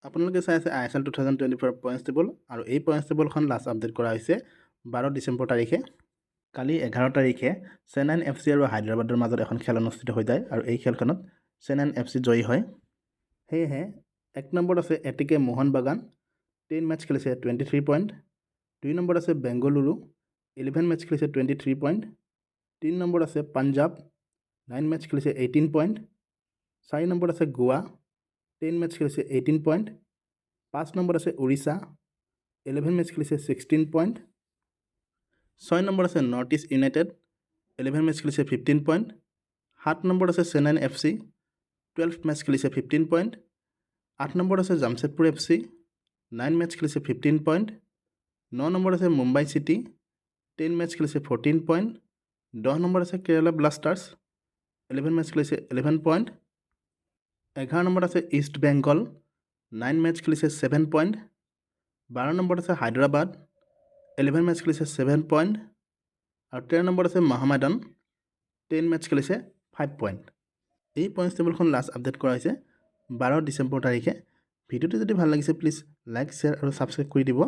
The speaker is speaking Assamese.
আপোনালোকে চাই আছে ISL 2024 পইণ্টছ টেবল আৰু এই পইণ্টছ টেবলখন লাষ্ট আপডেট কৰা হৈছে 12 ডিচেম্বৰ তাৰিখে। কালি 11 তাৰিখে চেন্নাইন FC আৰু হায়দৰাবাদৰ মাজত এখন খেল অনুষ্ঠিত হৈ যায় আৰু এই খেলখনত চেন্নাইন FC জয়ী হয়। সেয়েহে 1 নম্বৰত আছে এটিকে মোহন বাগান 10 মেচ খেলিছে 23 পইণ্ট। 2 নম্বৰত আছে বেংগলুৰু 11 মেচ খেলিছে 23 পইণ্ট। 3 নম্বৰত আছে পাঞ্জাব 9 মেচ খেলিছে 18 পইণ্ট। 4 নম্বৰত আছে গোৱা 10 মেচ খেলিছে 18 পইণ্ট। 5 নম্বৰত আছে উৰিষ্যা 11 মেচ খেলিছে 16 পইণ্ট। 6 নম্বৰত আছে নৰ্থ ইষ্ট ইউনাইটেড 11 মেচ খেলিছে 15 পইণ্ট। 7 নম্বৰত আছে চেন্নাইন FC 12 মেচ খেলিছে 15 পইণ্ট। 8 নম্বৰত আছে জামছেদপুৰ FC 9 মেচ খেলিছে 15 পইণ্ট। 9 নম্বৰত আছে মুম্বাই চিটি 10 মেচ খেলিছে 14 পইণ্ট। 10 নম্বৰত আছে কেৰালা ব্লাষ্টাৰ্ছ 11 মেচ খেলিছে 11 পইণ্ট। 11 নম্বৰত আছে ইষ্ট বেংগল 9 মেচ খেলিছে 7 পইণ্ট। 12 নম্বৰত আছে হায়দৰাবাদ 11 মেচ খেলিছে 7 পইণ্ট। আৰু 13 নম্বৰত আছে মহামেডান 10 মেচ খেলিছে 5 পইণ্ট। এই পইণ্টছ টেবলখন লাষ্ট আপডেট কৰা হৈছে 12 ডিচেম্বৰ তাৰিখে। ভিডিঅ'টো যদি ভাল লাগিছে প্লিজ লাইক শ্বেয়াৰ আৰু ছাবস্ক্ৰাইব কৰি দিব।